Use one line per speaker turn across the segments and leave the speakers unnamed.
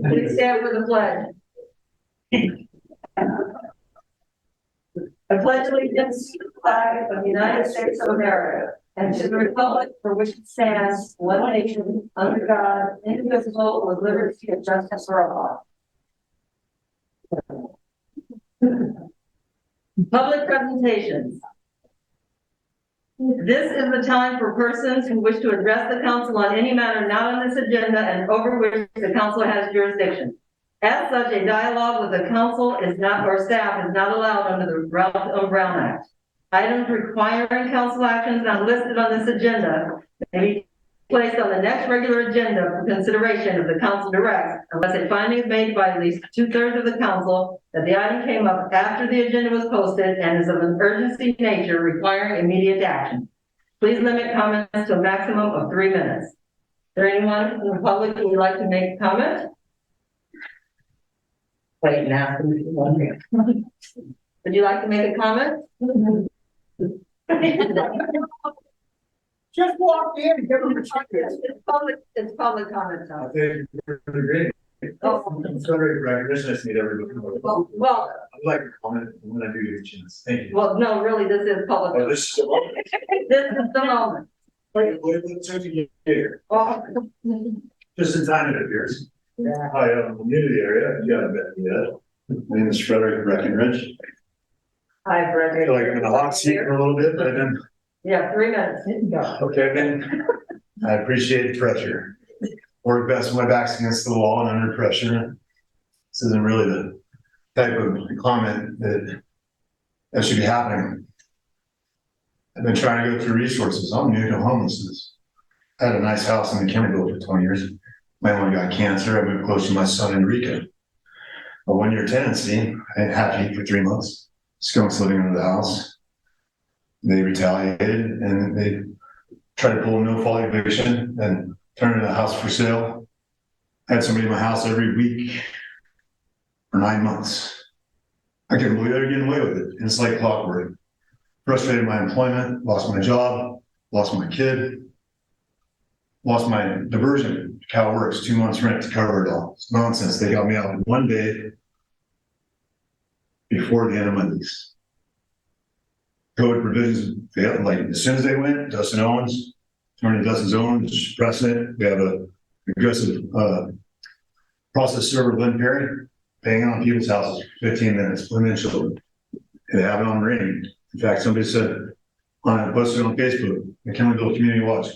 Please stand for the pledge. I pledge allegiance to the flag of the United States of America and to the republic for which it stands, one nation, under God, indivisible, with liberty and justice for all. Public presentations. This is the time for persons who wish to address the council on any matter not on this agenda and over which the council has jurisdiction. As such, a dialogue with the council is not, or staff is not allowed under the Brown Act. Items requiring council actions not listed on this agenda may be placed on the next regular agenda for consideration if the council directs, unless a finding is made by at least 2/3 of the council that the item came up after the agenda was posted and is of an urgency nature requiring immediate action. Please limit comments to a maximum of 3 minutes. Is there anyone in the public who would like to make a comment? Wait, now. Would you like to make a comment?
Just walk in and give them a check.
It's public comment time.
I think we're great.
Oh.
It's very recognition. I see everybody.
Well,
I'd like to comment when I do get a chance. Thank you.
well, no, really, this is public.
Oh, this is the moment.
This is the moment.
What took you here?
Oh.
Just in time it appears.
Yeah.
Hi, I'm new to the area. You haven't met me yet. My name is Frederick Breckenridge.
Hi,
I
Frederick.
feel like I'm in a hot seat for a little bit, but then,
Yeah, 3 minutes. Go.
okay, then. I appreciate the pressure. Work best when my back's against the wall and under pressure. This isn't really the type of comment that should be happening. I've been trying to go through resources. I'm new to homelessness. I had a nice house in the Humboldt for 20 years. My only got cancer. I moved close to my son in Rica. A 1-year tenancy. I didn't have to eat for 3 months. Skunks living under the house. They retaliated and they tried to pull a no-fault eviction and turn it into a house for sale. I had somebody in my house every week for 9 months. I couldn't believe they were getting away with it. And it's like clockwork. Frustrated my employment, lost my job, lost my kid, lost my diversion. Cal Works, 2 months rent to cover it all. It's nonsense. They got me out one day before the end of my lease. Code provisions failed. Like as soon as they went, Dustin Owens, Attorney Dustin Owens, precedent. We have a aggressive process server, Lynn Perry, banging on people's houses for 15 minutes, women and children. They have it on ring. In fact, somebody said posted on Facebook, the Kimmerville Community Watch,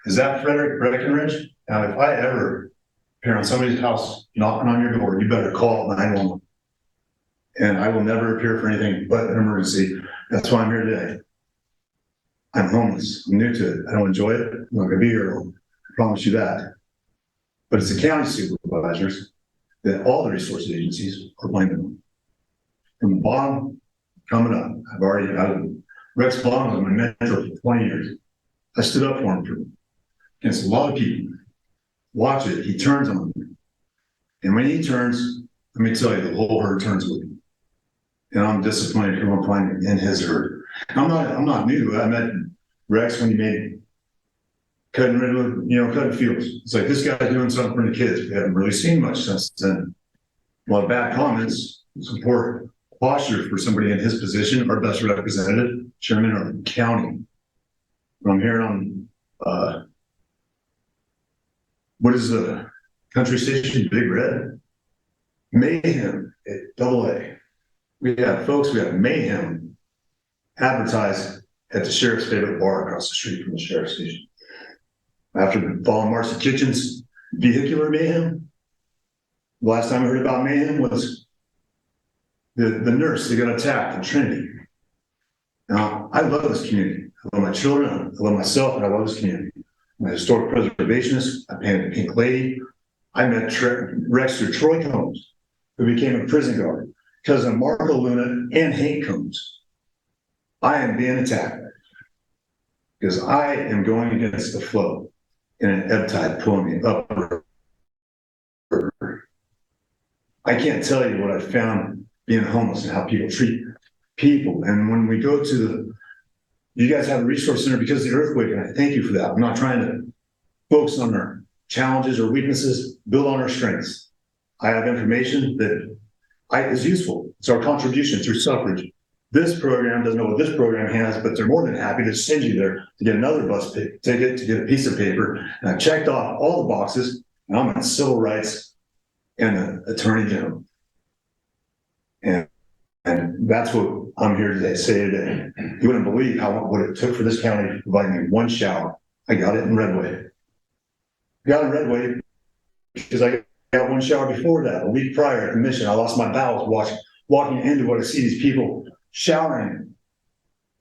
is that Frederick Breckenridge? Now, if I ever appear on somebody's house knocking on your door, you better call 911. And I will never appear for anything but an emergency. That's why I'm here today. I'm homeless. I'm new to it. I don't enjoy it. I'm not going to be here alone. I promise you that. But it's the county supervisors that all the resource agencies are blaming on. From the bottom, coming up, Rex Bond was my mentor for 20 years. I stood up for him against a lot of people. Watch it. He turns on me. And when he turns, let me tell you, the whole herd turns with him. And I'm disappointed who I'm finding in his herd. I'm not new to it. I met Rex when he made cutting fields. It's like this guy's doing something for the kids. We haven't really seen much since then. A lot of bad comments, some poor posture for somebody in his position, our best representative, chairman of the county. I'm hearing on what is the country station, Big Red? Mayhem at AA. We have mayhem advertised at the sheriff's favorite bar across the street from the sheriff's station. After the fall of Marcy Kitchen's vehicular mayhem, the last time I heard about mayhem was the nurse that got attacked in Trinity. Now, I love this community. I love my children, I love myself, and I love this community. I'm a historic preservationist. I painted a pink lady. I met Rexter Troy Combs, who became a prison guard, cousin of Marco Luna and Hank Combs. I am being attacked because I am going against the flow in an ebb tide pulling me up. I can't tell you what I found being homeless and how people treat people. And when we go to you guys have a resource center because of the earthquake, and I thank you for that. I'm not trying to focus on our challenges or weaknesses, build on our strengths. I have information that is useful. It's our contribution through suffrage. This program doesn't know what this program has, but they're more than happy to send you there to get another bus ticket, to get a piece of paper. And I've checked off all the boxes, and I'm in civil rights and an attorney general. And that's what I'm here to say today. You wouldn't believe what it took for this county to provide me one shower. I got it in Redway. Because I got one shower before that. A week prior at the mission, I lost my bowels walking into what I see these people showering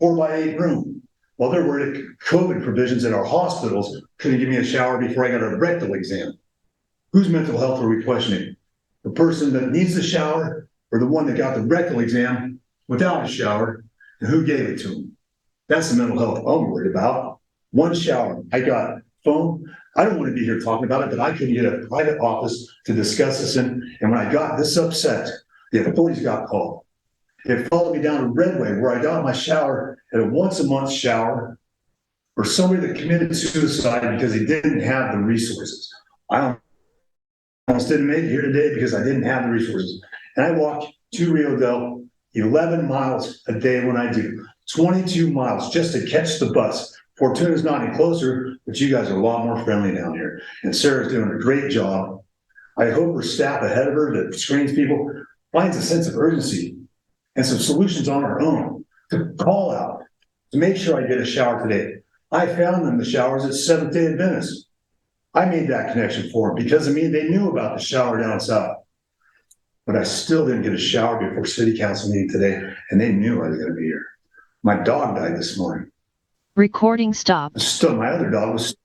4x8 room. While they're worried at COVID provisions in our hospitals, couldn't give me a shower before I got a rectal exam. Whose mental health are we questioning? The person that needs the shower or the one that got the rectal exam without a shower, and who gave it to them? That's the mental health I'm worried about. One shower. I got phone. I don't want to be here talking about it, but I couldn't get a private office to discuss this in. And when I got this upset, the authorities got called. It followed me down to Redway, where I got my shower at a once-a-month shower for somebody that committed suicide because he didn't have the resources. I almost didn't make it here today because I didn't have the resources. And I walked to Rio Dell 11 miles a day when I do, 22 miles just to catch the bus. Fortuna's not any closer, but you guys are a lot more friendly down here. And Sarah's doing a great job. I hope her staff ahead of her that screens people finds a sense of urgency and some solutions on her own to call out, to make sure I get a shower today. I found them the showers at Seventh-day Adventist. I made that connection for them because they knew about the shower down south. But I still didn't get a shower before city council meeting today, and they knew I was gonna be here. My dog died this morning.
Recording stopped.
Still, my other dog was.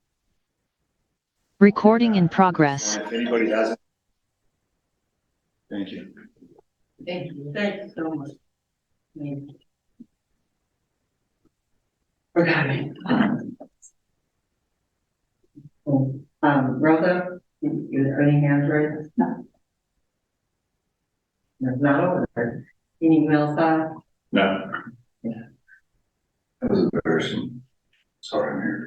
Recording in progress.
If anybody has it. Thank you.
Thank you. Thank you so much. Forgot me. Rhoda, are any hands raised? No. There's not over there. Any emails?
No. Yeah. That was embarrassing. Sorry, I'm here.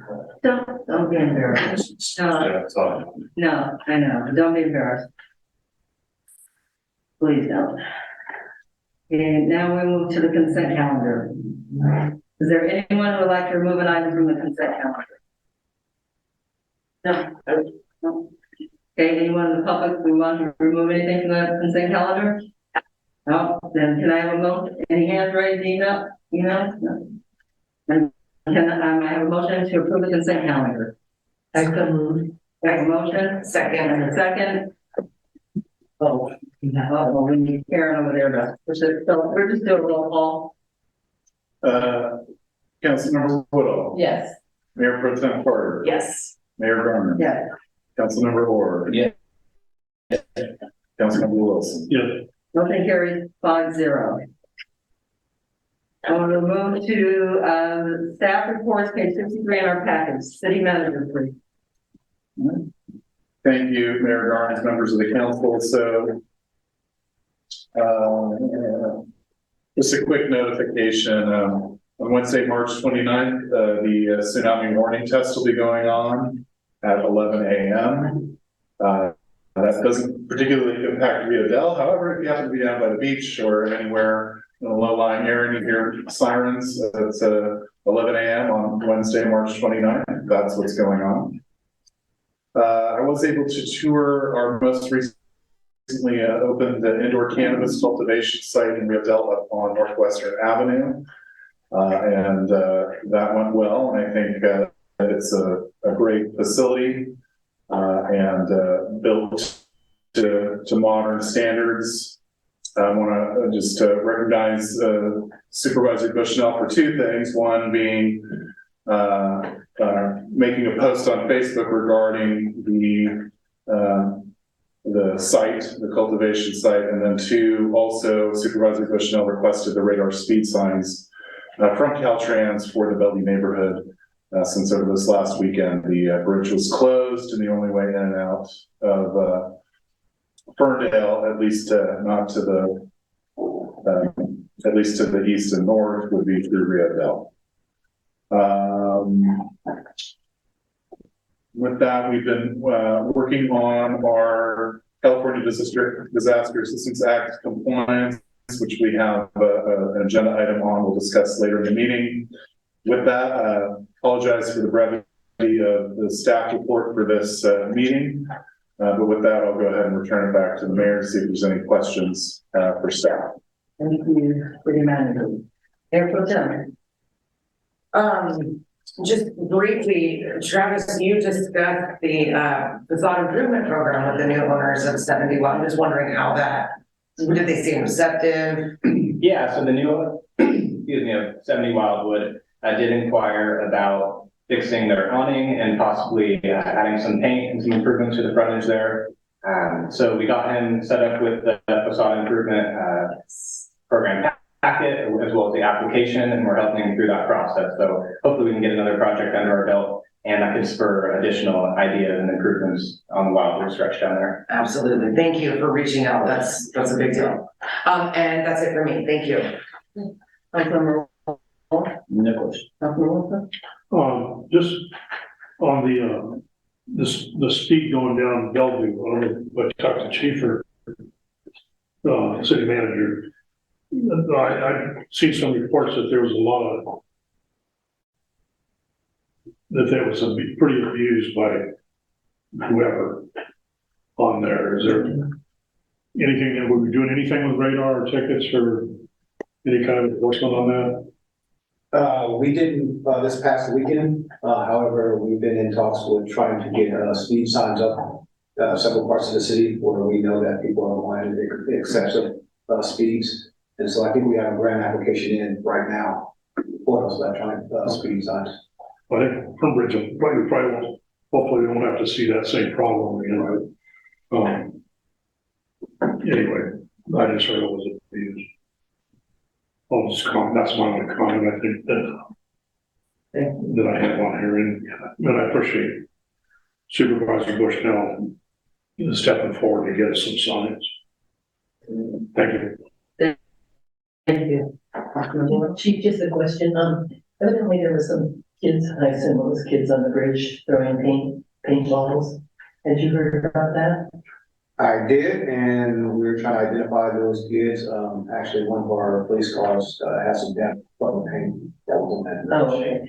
Don't be embarrassed. No, I know. Don't be embarrassed. Please don't. And now we move to the consent calendar. Is there anyone who would like to remove an item from the consent calendar? No. Okay, anyone in the public who want to remove anything from the consent calendar? No, then can I have a motion? Any hands raised, email? No. And can I have a motion to approve the consent calendar? I could move. I have a motion, second, and a second. Oh, well, we need Karen over there to, so we're just doing a roll call.
Councilmember Woodall.
Yes.
Mayor Pro Tem Carter.
Yes.
Mayor Garner.
Yes.
Councilmember Orr.
Yeah.
Councilmember Wilson.
Yeah.
Motion carries 5-0. I want to move to staff reports, page 63 in our package. City manager, please.
Thank you, Mayor Garner, members of the council. So, just a quick notification. On Wednesday, March 29th, the tsunami warning test will be going on at 11 a.m. That doesn't particularly impact Rio Dell. However, if you happen to be down by the beach or anywhere in a low-lying area and you hear sirens, it's 11 a.m. on Wednesday, March 29th. That's what's going on. I was able to tour our most recently opened indoor cannabis cultivation site in Rio Dell up on Northwestern Avenue. And that went well. And I think it's a great facility and built to modern standards. I want to just recognize Supervisor Bushnell for two things. One being making a post on Facebook regarding the site, the cultivation site, and then two, also Supervisor Bushnell requested the radar speed signs from Caltrans for the Bellevue neighborhood. Since over this last weekend, the bridge was closed and the only way in and out of Ferndale, at least not to the, at least to the east and north, would be through Rio Dell. With that, we've been working on our California Disaster Assistance Act compliance, which we have an agenda item on, we'll discuss later in the meeting. With that, apologize for the brevity of the staff report for this meeting. But with that, I'll go ahead and return it back to the mayor to see if there's any questions for staff.
Thank you, City Manager. Mayor Pro Tem.
Just briefly, Travis, you discussed the facade improvement program with the new owners of 71. I'm just wondering how that, did they seem receptive?
Yeah, so the new, excuse me, of 70 Wildwood did inquire about fixing their awning and possibly adding some paint and some improvements to the frontage there. So we got him set up with the facade improvement program packet as well as the application, and we're helping him through that process. So hopefully we can get another project under our belt, and that could spur additional ideas and improvements on the Wildwood stretch down there.
Absolutely. Thank you for reaching out. That's a big deal. And that's it for me. Thank you.
Councilmember
Nicholas.
Wilson.
Just on the speed going down Bellevue, I don't know, but talk to Chief or city manager. I've seen some reports that there was a lot of, that there was pretty abused by whoever on there. Is there anything, were we doing anything with radar or tickets or any kind of enforcement on that?
We didn't, this past weekend, however, we've been in talks with trying to get, speed signs up, several parts of the city where we know that people are wanting excessive, speeds. And so I think we have a grant application in right now for those electronic, speed signs.
I think from Bridget, probably won't, hopefully we won't have to see that same problem again, right? Anyway, I just heard it was abused. I'll just comment, that's my only comment, I think that I have on here, and I appreciate Supervisor Bushnell stepping forward to get us some signs. Thank you.
Thank you.
Chief, just a question. Evidently there were some kids, I assume it was kids on the bridge throwing paintballs. Had you heard about that?
I did, and we were trying to identify those kids. Actually, one of our police cars, has some damage from the paint that was on that.
Oh, okay.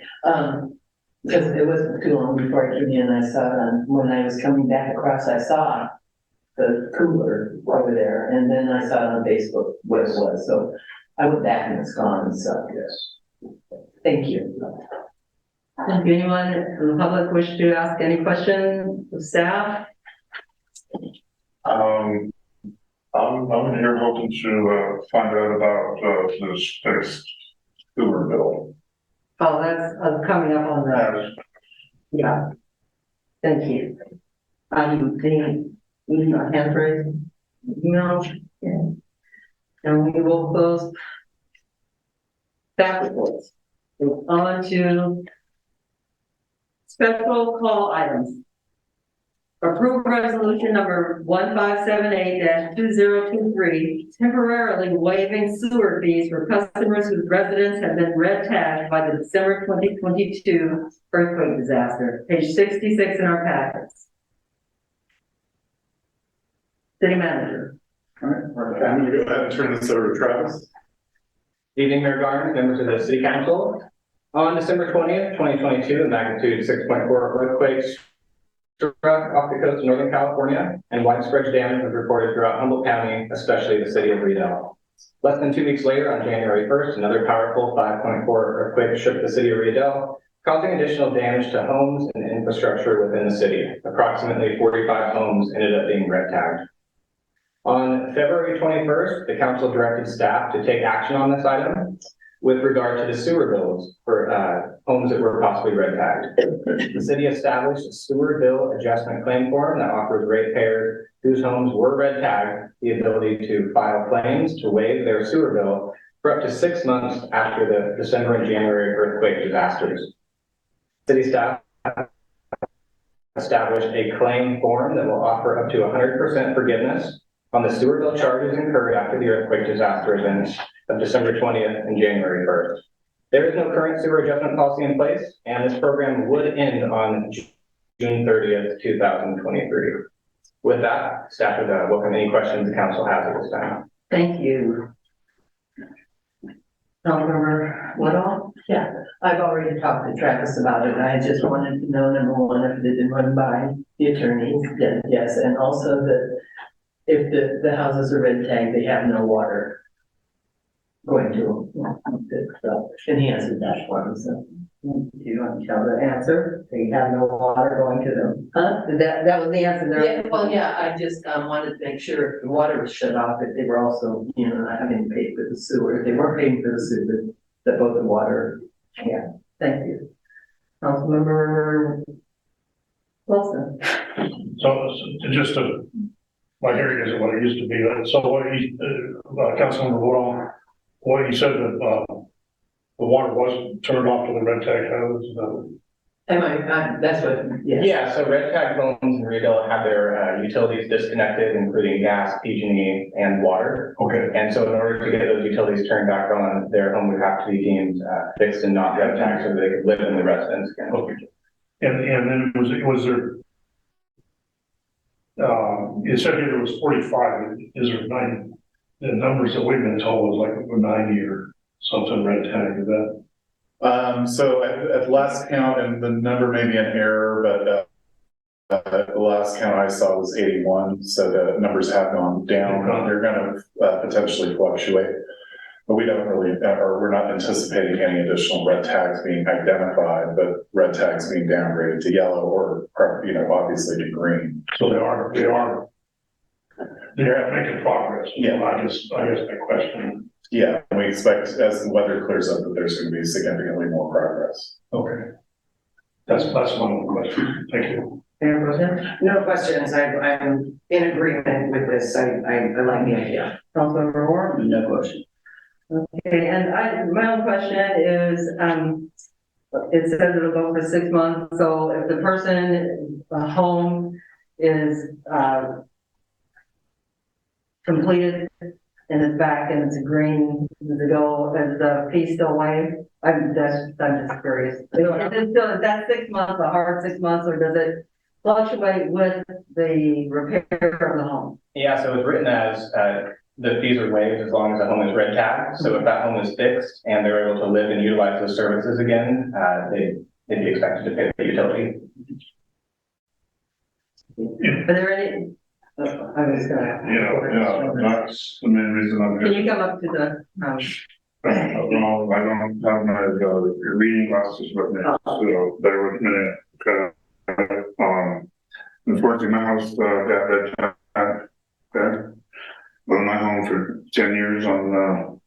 Because it wasn't too long before I came in, I saw it on, when I was coming back across, I saw the cooler over there, and then I saw it on Facebook what it was, so I went back and it's gone, so.
Yes.
Thank you.
Does anyone in the public wish to ask any questions of staff?
I'm here hoping to find out about this fixed sewer bill.
Oh, that's coming up on the, yeah. Thank you. The hand raised? No. Yeah. And we will close staff reports. Move on to special call items. Approve resolution number 1578-2023, temporarily waiving sewer fees for customers whose residents have been red tagged by the December 2022 earthquake disaster. Page 66 in our packets. City Manager.
All right, I'm going to go ahead and turn this over to Travis.
Good evening, Mayor Garner, members of the City Council. On December 20th, 2022, a magnitude 6.4 earthquake struck off the coast of Northern California, and widespread damage was reported throughout Humboldt County, especially the city of Rio Dell. Less than 2 weeks later, on January 1st, another powerful 5.4 earthquake shook the city of Rio Dell, causing additional damage to homes and infrastructure within the city. Approximately 45 homes ended up being red tagged. On February 21st, the council directed staff to take action on this item with regard to the sewer bills for homes that were possibly red tagged. The city established a sewer bill adjustment claim form that offers ratepayers whose homes were red tagged the ability to file claims to waive their sewer bill for up to 6 months after the December and January earthquake disasters. City staff established a claim form that will offer up to 100% forgiveness on the sewer bill charges incurred after the earthquake disaster events of December 20th and January 1st. There is no current sewer adjustment policy in place, and this program would end on June 30th, 2023. With that, staff would welcome any questions the council has at this time.
Thank you. Councilmember Woodall? Yeah, I've already talked to Travis about it. I just wanted to know, number one, if it had been run by the attorneys, yes, and also that if the houses are red tagged, they have no water going to them. So, and he answered that for me, so. Do you want to tell the answer? They have no water going to them. Huh? That was the answer there? Yeah, well, yeah, I just wanted to make sure if the water was shut off, if they were also, not having to pay for the sewer. If they weren't paying for the sewer, that both the water. Yeah, thank you. Councilmember Wilson.
So just to, my hearing isn't what it used to be. So what Councilmember Woodall, what he said that, the water wasn't turned off to the red tag houses.
That's what, yeah.
Yeah, so red tag homes in Rio Dell have their utilities disconnected, including gas, PG&E, and water.
Okay.
And so in order to get those utilities turned back on, their home would have to be deemed fixed and not red tagged so that they could live in the residence again.
Okay. And then was there, you said here there was 45, is there 90? The numbers that we've been told was like 90 or something red tag, is that?
So at the last count, and the number may be an error, but the last count I saw was 81. So the numbers have gone down. They're going to potentially fluctuate, but we don't really, or we're not anticipating any additional red tags being identified, but red tags being downgraded to yellow or, obviously to green.
So they are making progress.
Yeah.
I guess my question.
Yeah, and we expect as the weather clears up that there's going to be significantly more progress.
Okay. That's my only question. Thank you.
No questions. I'm in agreement with this. I like the idea.
Councilmember Moore?
No question. Okay, and my own question is, it says it'll go for 6 months, so if the person, home is, completed and it's back and it's green, does it go, is the fee still waived? I'm just curious. Is that 6 months, a hard 6 months, or does it fluctuate with the repair of the home?
Yeah, so it's written as the fees are waived as long as the home is red tagged. So if that home is fixed and they're able to live and utilize those services again, they'd be expected to pay the utility.
Are there any? I was gonna.
Yeah, that's the main reason I'm
Can
here.
you come up to the,
I don't have my reading glasses with me, so bear with me. Unfortunately, my house got red tag. Okay, lived in my home for 10 years on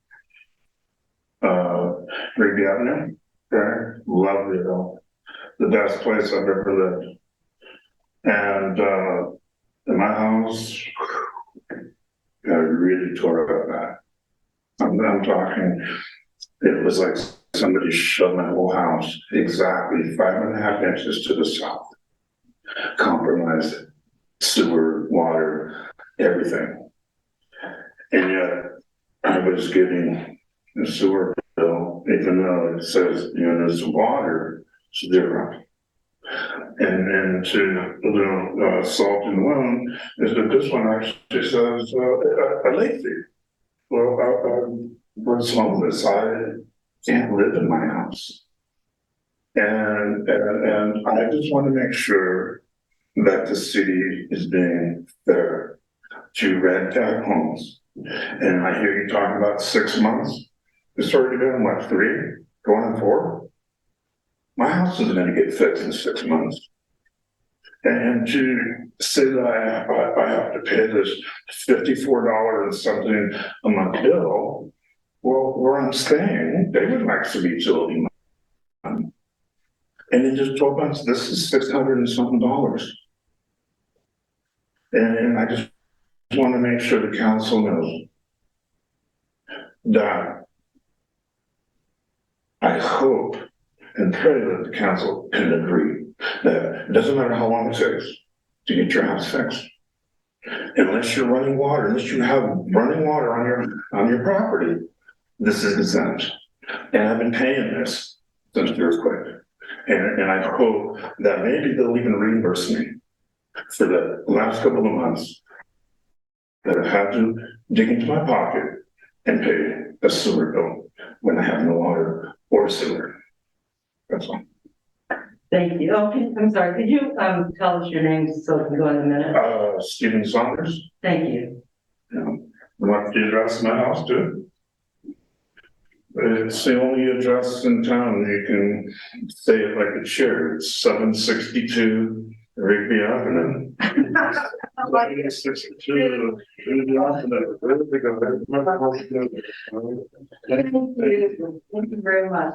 Rigby Avenue. Okay, lovely though, the best place I've ever lived. And in my house, got really tore up bad. I'm talking, it was like somebody shoved my whole house exactly 5.5 inches to the south. Compromised sewer, water, everything. And yet I was getting the sewer bill, even though it says, there's water, it's different. And to salt in the wound is that this one actually says a late fee. Well, I was homeless. I can't live in my house, and I just want to make sure that the city is being fair to red tag homes. And I hear you talking about 6 months. It's already been what, 3, going on 4? My house is going to get fixed in 6 months. And to say that I have to pay this $54 and something a month bill, well, where I'm staying, they would like some utility money. And in just 12 months, this is $600 and something. And I just want to make sure the council knows that I hope and pray that the council can agree that it doesn't matter how long it takes to get your house fixed. Unless you're running water, unless you have running water on your property, this is exempt. And I've been paying this since the earthquake. And I hope that maybe they'll even reimburse me for the last couple of months that I've had to dig into my pocket and pay a sewer bill when I have no water or sewer. That's all.
Thank you. Okay, I'm sorry, could you, tell us your name so we can go in a minute?
Stephen Saunders,
Thank you.
want the address of my house too? It's the only address in town you can say it like it's shared. It's 762 Rigby Avenue. 762 Rigby Avenue.
Thank you. Thank you very much.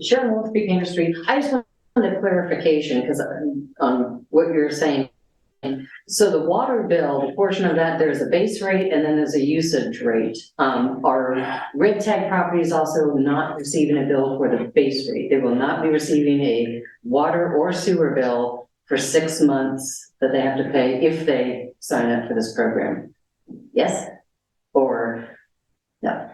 Sharon Wolf, Big Main Street. I just wanted clarification because on what you're saying. So the water bill, the portion of that, there's a base rate and then there's a usage rate. Are red tag properties also not receiving a bill for the base rate? They will not be receiving a water or sewer bill for 6 months that they have to pay if they sign up for this program. Yes? Or no?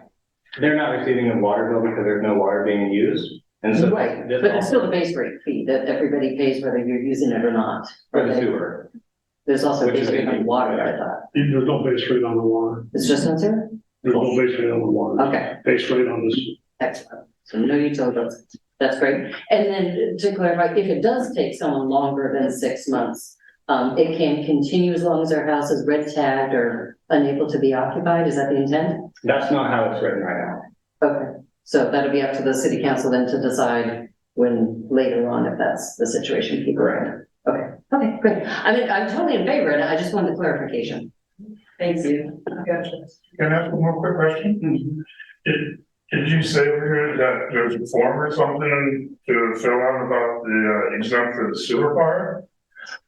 They're not receiving a water bill because there's no water being used. And so.
Right, but there's still a base rate fee that everybody pays whether you're using it or not.
For the sewer.
There's also a
Which is
base rate on
in-
water, I thought.
There's no base rate on the water.
It's just on sewer?
There's no base rate on the water.
Okay,
Base rate on this.
excellent. So no utilities. That's great. And then to clarify, if it does take someone longer than 6 months, it can continue as long as their house is red tagged or unable to be occupied. Is that the intent?
That's not how it's written right now.
Okay, so that'll be up to the city council then to decide when later on if that's the situation people are in. Okay, great. I mean, I'm totally in favor, and I just wanted clarification.
Thank you.
Can I ask one more quick question? Did you say over here that there's a form or something to fill out about the exempt for the sewer part?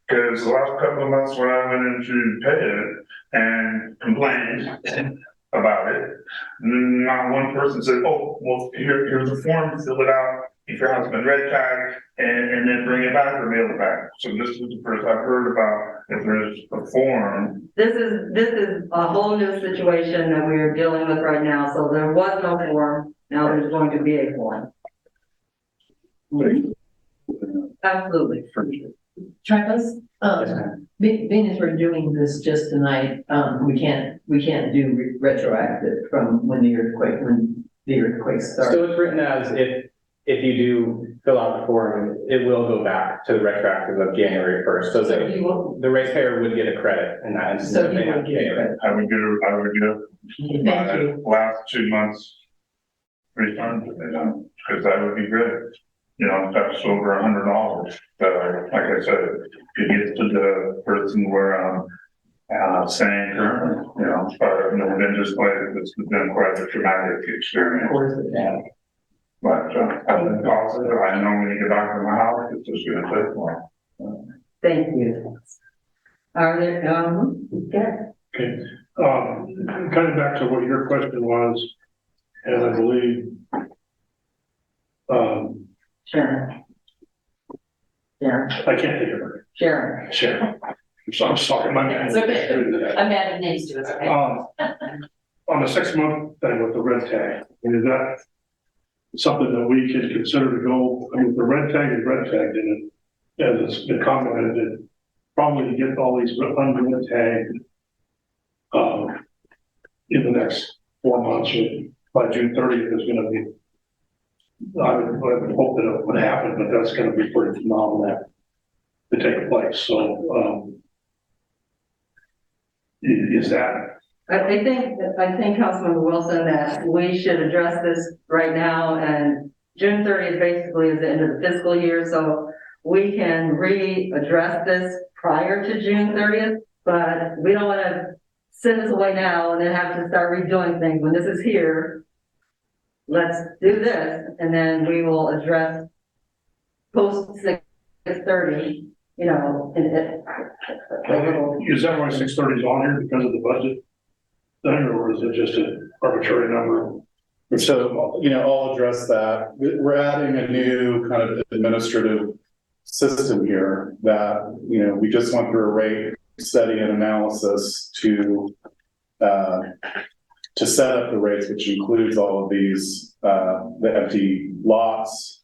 Because the last couple of months when I went in to pay it and complained about it, not one person said, oh, well, here's a form, fill it out. If your house has been red tagged and then bring it back or mail it back. So this is the first I've heard about if there's a form.
This is a whole new situation that we are dealing with right now, so there was no form, now there's going to be a form. Absolutely.
Travis, being as we're doing this just tonight, we can't do retroactive from when the earthquake started.
So it's written as if you do fill out the form, it will go back to the retroactive of January 1st. So the ratepayer would get a credit in that instance.
So
if
you
they have
would
to
get
pay
a
it.
credit.
I would get
Thank you.
last 2 months refund, because that would be good. You know, that's over $100. Like I said, you get to the person where I'm saying currently, you know, but I've been just quite, it's been quite a traumatic
Of
experience.
course, yeah.
But I've been positive. I know when you get back to my house, it's just gonna take more.
Thank you. Are there, yeah,
Okay, kind of back to what your question was, and I believe,
Sharon. Sharon,
I can't think of her,
Sharon.
Sharon. I'm sorry, my bad.
It's okay. I'm bad at names too, it's okay.
On the 6 month thing with the red tag, is that something that we can consider to go, I mean, the red tag is red tagged in it, as it's been commented, that probably to get all these unred tagged in the next 4 months, or by June 30th is gonna be, I would hope that it would happen, but that's gonna be pretty phenomenal to take place, so, is that,
I think Councilmember Wilson, that we should address this right now, and June 30th basically is the end of the fiscal year, so we can readdress this prior to June 30th, but we don't want to send this away now and then have to start redoing things. When this is here, let's do this, and then we will address post 6:30, you know,
is that why 6:30 is on here because of the budget thing, or is it just an arbitrary number?
So, you know, I'll address that. We're adding a new kind of administrative system here that, you know, we just went through a rate study and analysis to set up the rates, which includes all of these, the empty lots,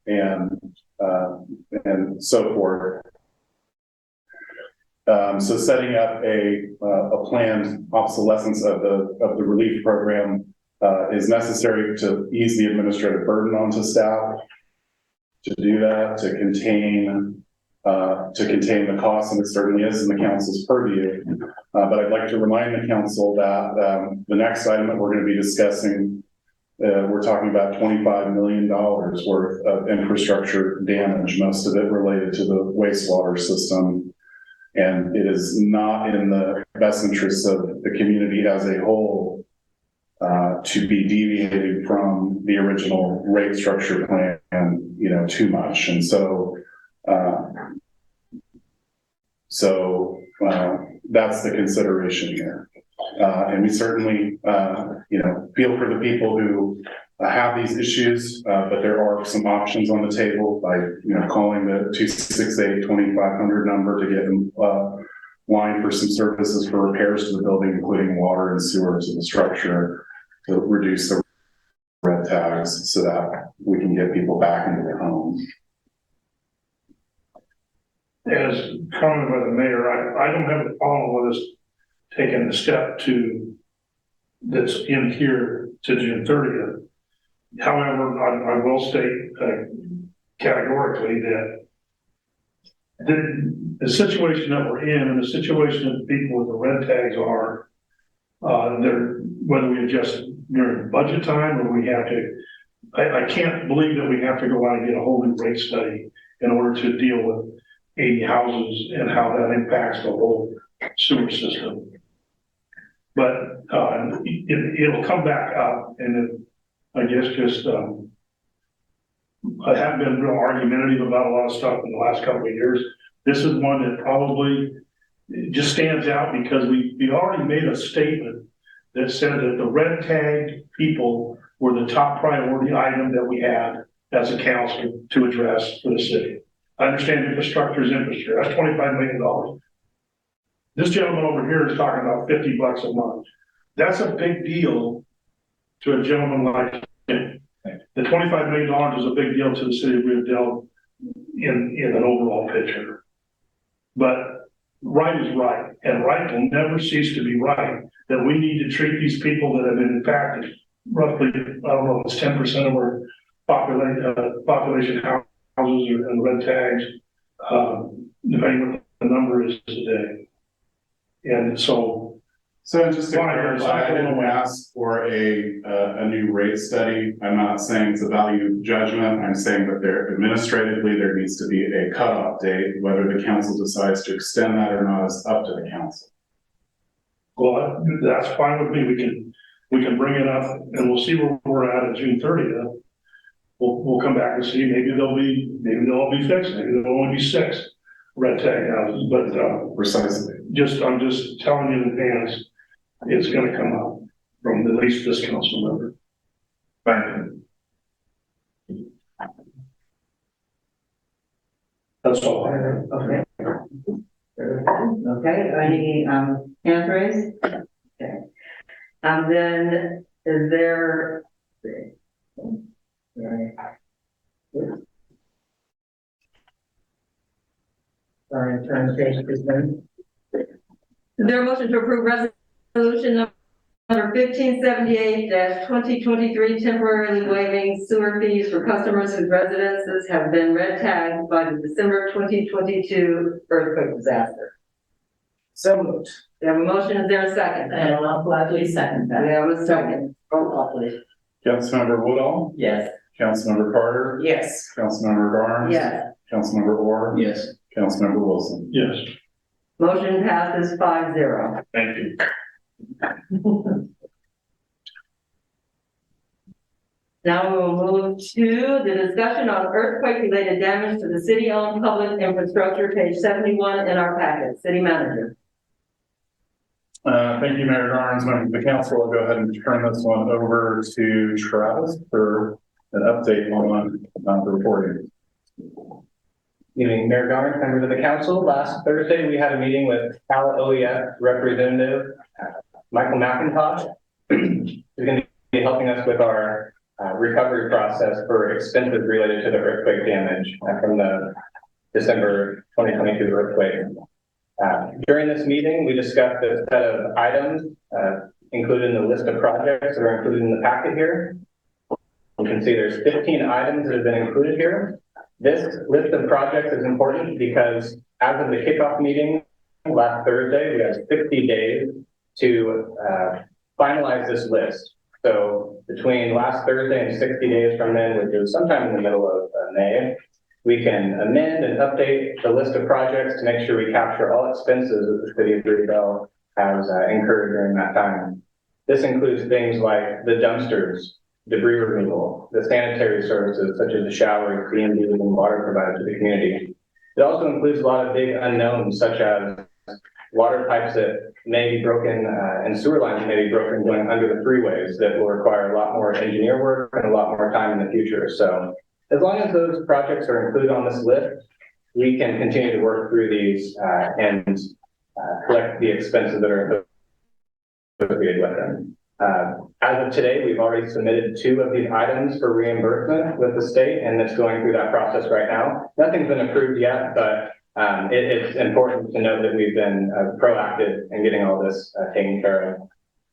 and and so forth. So setting up a planned obsolescence of the relief program is necessary to ease the administrative burden onto staff, to do that, to contain the costs, and it certainly is in the council's purview. But I'd like to remind the council that the next item that we're going to be discussing, we're talking about $25 million worth of infrastructure damage, most of it related to the wastewater system. And it is not in the best interests of the community as a whole to be deviated from the original rate structure plan, too much. And so, that's the consideration here. And we certainly, feel for the people who have these issues, but there are some options on the table by, calling the 268-2500 number to get in line for some services for repairs to the building, including water and sewer to the structure, to reduce the red tags so that we can get people back into their homes.
As commented by the mayor, I don't have a problem with us taking the step that's in here to June 30th. However, I will state categorically that the situation that we're in and the situation that people with the red tags are, whether we adjust during budget time or we have to, I can't believe that we have to go out and get a whole new rate study in order to deal with 80 houses and how that impacts the whole sewer system. But it'll come back up, and I guess just I haven't been real argumentative about a lot of stuff in the last couple of years. This is one that probably just stands out because we already made a statement that said that the red tag people were the top priority item that we had as a council to address for the city. I understand infrastructure is infrastructure. That's $25 million. This gentleman over here is talking about $50 a month. That's a big deal to a gentleman like him. The $25 million is a big deal to the city of Rio Dell in an overall picture. But right is right, and right will never cease to be right. That we need to treat these people that have been impacted. Roughly, I don't know, it's 10% of our population houses and red tags, depending what the number is today. And so
just to clarify, I didn't ask for a new rate study. I'm not saying it's a value judgment. I'm saying that administratively there needs to be a cutoff date. Whether the council decides to extend that or not is up to the council.
Well, that's fine with me. We can bring it up and we'll see where we're at June 30th. We'll come back and see. Maybe they'll all be fixed. Maybe there'll only be 6 red tag houses. But
precisely,
I'm just telling you in advance, it's going to come up from at least this council member.
thank you.
That's all I have.
Okay. Okay, any, hands raised? Okay. Then is there? Sorry, I'm trying to take this one.
Is there a motion to approve resolution number 1578-2023, temporarily waiving sewer fees for customers whose residences have been red tagged by the December 2022 earthquake disaster?
So moved.
We have a motion. Is there a second?
And I'll gladly second
We
that.
have a second. Roll call, please.
Councilmember Woodall,
Yes.
Councilmember Carter,
Yes.
Councilmember Barnes,
Yes.
Councilmember Orr,
Yes.
Councilmember Wilson.
Yes,
Motion passes 5-0.
thank you.
Now we will move to the discussion on earthquake-related damage to the city-owned public infrastructure, page 71 in our packet. City manager.
Thank you, Mayor Garnes. The council will go ahead and turn this one over to Travis for an update on the reporting.
Evening, Mayor Garner, members of the council. Last Thursday, we had a meeting with Cal OEF Representative Michael McIntosh, who's going to be helping us with our recovery process for expenses related to the earthquake damage from the December 2022 earthquake. During this meeting, we discussed a set of items included in the list of projects that are included in the packet here. You can see there's 15 items that have been included here. This list of projects is important because as of the kickoff meeting last Thursday, we have 60 days to finalize this list. So between last Thursday and 60 days from then, which is sometime in the middle of May, we can amend and update the list of projects to make sure we capture all expenses that the city of Rio Dell has incurred during that time. This includes things like the dumpsters, debris removal, the sanitary services such as the showers, B&Bs, and water provided to the community. It also includes a lot of big unknowns such as water pipes that may be broken and sewer lines that may be broken going under the freeways that will require a lot more engineer work and a lot more time in the future. So as long as those projects are included on this list, we can continue to work through these and collect the expenses that are associated with them. As of today, we've already submitted 2 of these items for reimbursement with the state, and it's going through that process right now. Nothing's been approved yet, but it's important to note that we've been proactive in getting all this taken care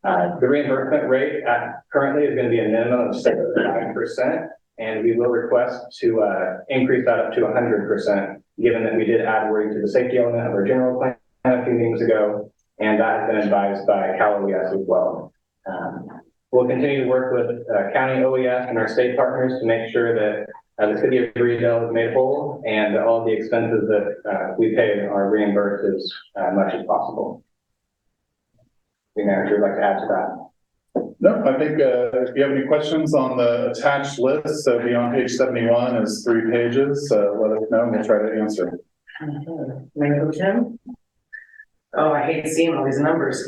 of. The reimbursement rate currently is going to be a minimum of 75%, and we will request to increase that up to 100%, given that we did add wording to the safety element of our general plan a few meetings ago, and that has been advised by Cal OES as well. We'll continue to work with County OES and our state partners to make sure that the city of Rio Dell is made whole and all the expenses that we pay are reimbursed as much as possible. The manager would like to add to that.
No, I think if you have any questions on the attached list, so beyond page 71 is 3 pages, let us know and we'll try to answer.
Mayor Tim? Oh, I hate seeing all these numbers.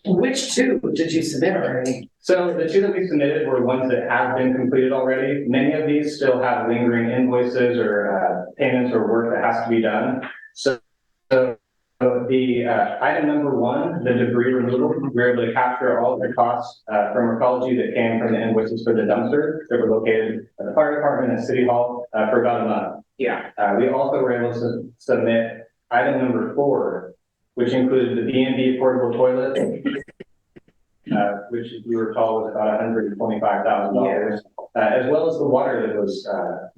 Which 2 did you submit already?
So the 2 that we submitted were ones that have been completed already. Many of these still have lingering invoices or payments or work that has to be done. So the item number 1, the debris removal, we were able to capture all of the costs from Recology that came from the invoices for the dumpster that were located at the fire department and City Hall for about a month.
Yeah.
We also were able to submit item number 4, which included the B&B portable toilet, which if you recall was about $125,000, as well as the water that was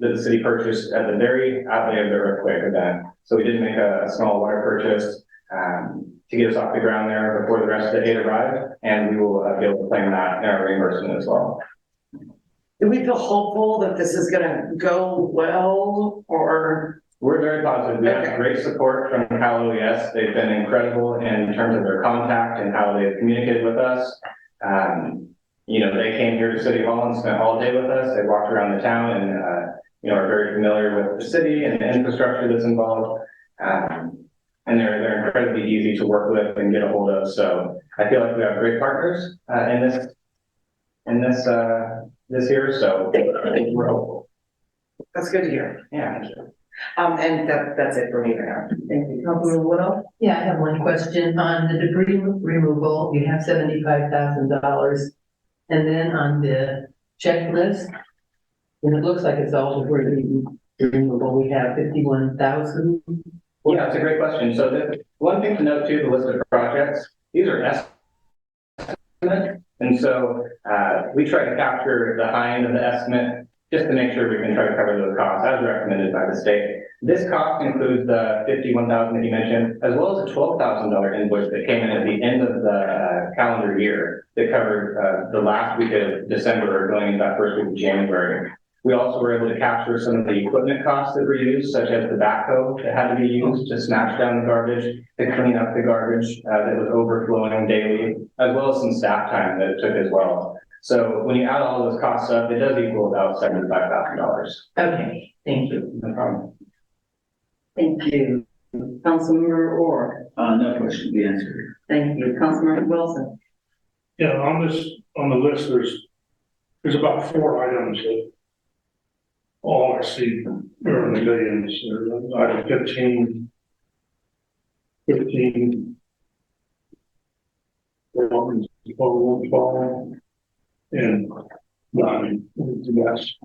that the city purchased at the very outlay of the earthquake event. So we did make a small water purchase to get us off the ground there before the rest of the aid arrived, and we will be able to claim that in our reimbursement as well.
Do we feel hopeful that this is gonna go well, or?
We're very positive. We have great support from Cal OES. They've been incredible in terms of their contact and how they've communicated with us. You know, they came here to City Hall and spent all day with us. They walked around the town and, you know, are very familiar with the city and the infrastructure that's involved. And they're incredibly easy to work with and get a hold of. So I feel like we have great partners in this year. So I think we're hopeful.
That's good to hear.
Yeah. Thank you.
And that's it for me right now. Thank you. Councilman Woodall?
Yeah, I have one question on the debris removal. You have $75,000. And then on the checklist, and it looks like it's all debris removal, we have 51,000.
Yeah, it's a great question. So the one thing to note too, the list of projects, these are estimates. And so we try to capture the high end of the estimate just to make sure we can try to cover those costs as recommended by the state. This cost includes the $51,000 that you mentioned, as well as a $12,000 invoice that came in at the end of the calendar year that covered the last week of December or going into that first week of January. We also were able to capture some of the equipment costs that were used, such as the backhoe that had to be used to smash down the garbage, to clean up the garbage that was overflowing daily, as well as some staff time that it took as well. So when you add all those costs up, it does equal about $75,000.
Okay, thank you.
No problem.
Thank you. Councilmember Orr.
No question to be answered.
Thank you. Councilmember Wilson.
Yeah, on the list, there's about 4 items that all I see are in the millions. There's item 15, 12, and No, I mean, that's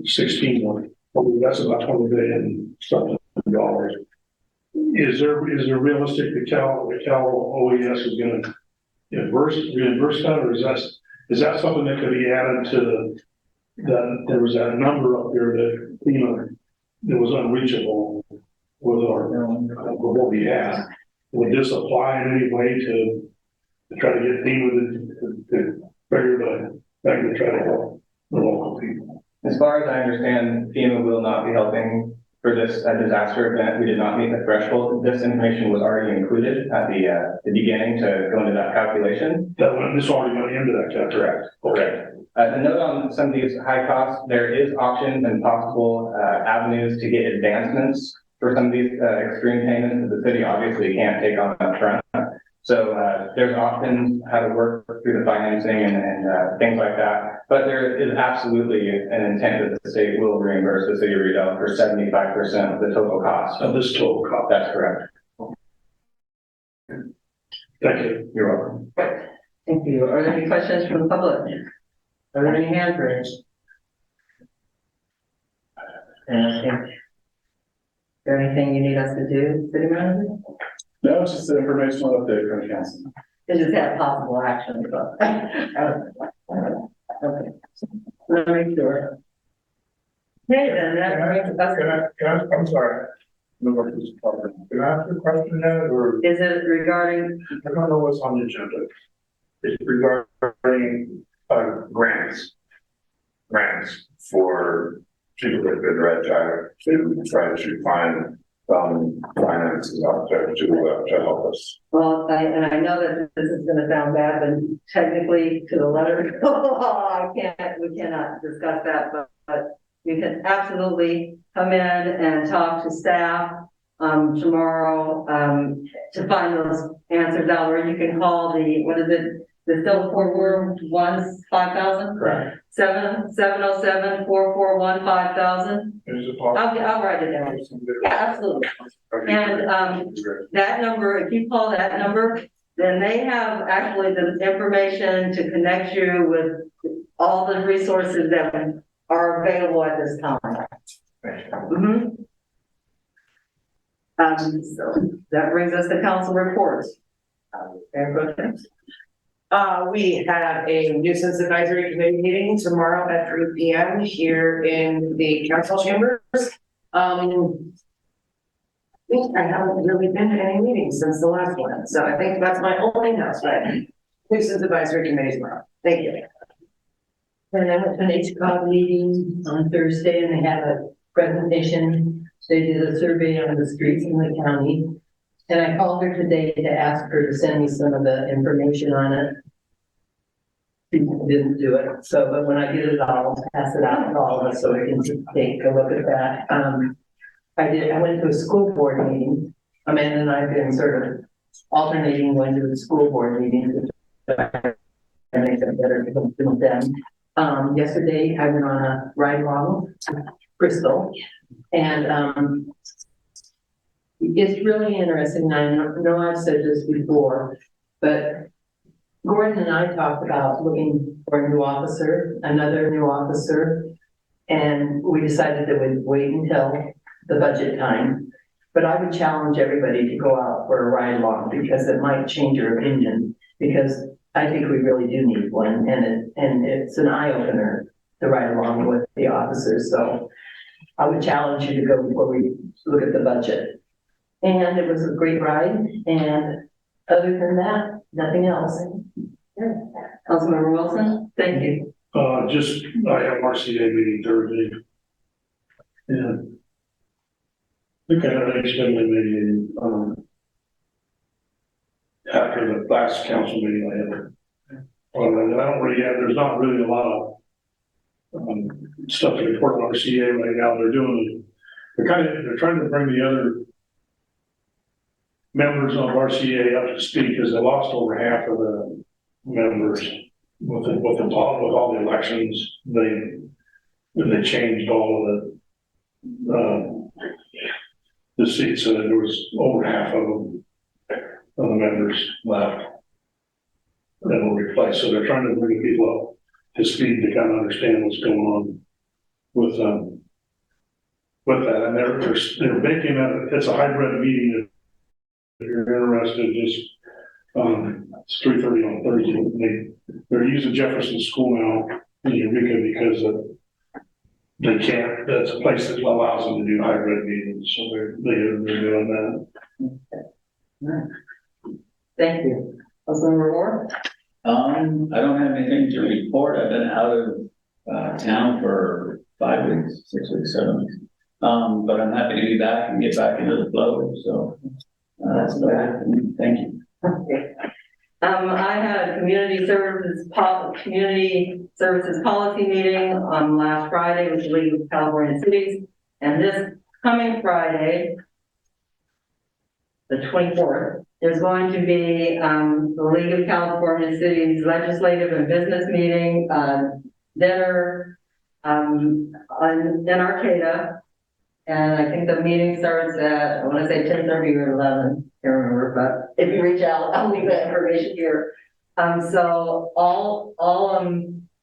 16, probably that's about 20 billion something dollars. Is there realistic that Cal OES is gonna reimburse that, or is that something that could be added to that there was that number up there that, that was unreachable with with what we had? Would this apply in any way to try to get FEMA to figure back to try to help the local people?
As far as I understand, FEMA will not be helping for this disaster event. We did not meet the threshold. This information was already included at the beginning to go into that calculation.
This already went into that calculation.
Correct.
Okay.
The note on some of these high costs, there is options and possible avenues to get advancements for some of these extreme payments that the city obviously can't take on up front. So there's options how to work through the financing and things like that. But there is absolutely an intent that the state will reimburse the city of Rio Dell for 75% of the total cost.
Of this total cost.
That's correct.
Thank you.
You're welcome.
Thank you. Are there any questions from the public? Are there any hands raised? Anything? Is there anything you need us to do, city manager?
No, it's just an informational update from council.
It just had possible action, but. Okay. Let me make sure. Okay, then that,
I'm sorry. Can I ask a question now, or
is it regarding,
I don't know what's on the agenda? It's regarding grants for people that have been red tire to try to find finances out there to help us.
well, and I know that this is gonna sound bad, but technically to the letter of the law, we cannot discuss that, but you can absolutely come in and talk to staff tomorrow to find those answers out, or you can call the still 441 5000?
Correct.
707-441-5000.
Is it possible?
I'll write it down. Yeah, absolutely. And that number, if you call that number, then they have actually the information to connect you with all the resources that are available at this time. Mhm. So that brings us to council reports. Mayor Pro Tem.
We have a nuisance advisory committee meeting tomorrow at 3 p.m. here in the council chambers. I think I haven't really been to any meetings since the last one, so I think that's my only announcement. Nuisance advisory committee tomorrow. Thank you.
And I went to an HCOG meeting on Thursday and they had a presentation. They did a survey on the streets in the county. And I called her today to ask her to send me some of the information on it. She didn't do it. So, but when I get it, I'll pass it out to all of us so we can take a look at that. I went to a school board meeting. Amanda and I've been sort of alternating going to the school board meetings. To make it better with them. Yesterday I went on a ride along to Bristol and it's really interesting. I know I've said this before, but Gordon and I talked about looking for a new officer, another new officer, and we decided that we'd wait until the budget time. But I would challenge everybody to go out for a ride along because it might change your opinion, because I think we really do need one, and it's an eye opener to ride along with the officers. So I would challenge you to go before we look at the budget. And it was a great ride, and other than that, nothing else.
Councilmember Wilson, thank you.
I have RCA meeting Thursday. And I think I had an extended meeting, after the last council meeting I had. And I don't really have, there's not really a lot of, stuff to report on RCA right now. They're trying to bring the other members of RCA up to speed because they lost over half of the members with all the elections. They changed all of the seats, so there was over half of the members left. that will replace. So they're trying to bring people up to speed to kind of understand what's going on with that. And they're making it's a hybrid meeting. If you're interested, just, it's 3:30 on Thursday. They're using Jefferson School now in Eureka because they can't, that's a place that allows them to do hybrid meetings, so they're doing that.
Thank you. Councilmember Moore?
I don't have anything to report. I've been out of town for 5 weeks, 6 weeks, 7 weeks. But I'm happy to be back and get back into the flow, so that's about it. Thank you.
Okay. I had a community services policy meeting on last Friday with the League of California Cities. And this coming Friday, the 24th, there's going to be the League of California Cities legislative and business meeting, dinner in Arcata. And I think the meeting starts at, I want to say 10:30 or 11, can't remember, but if you reach out, I'll leave that information here. So all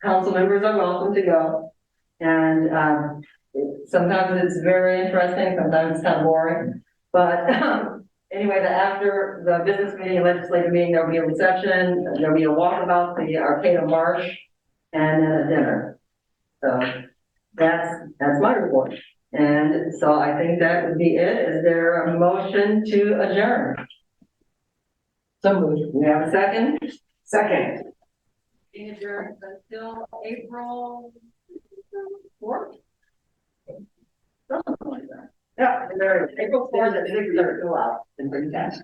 council members are welcome to go. And sometimes it's very interesting, sometimes it's kind of boring. But anyway, after the business meeting and legislative meeting, there'll be a reception, there'll be a walkabout, the Arcata Marsh, and then a dinner. So that's my report. And so I think that would be it. Is there a motion to adjourn? So moved. We have a second?
Second.
Being adjourned until April 4th? Something like that. Yeah, April 4th at 6:30. Go out and bring that.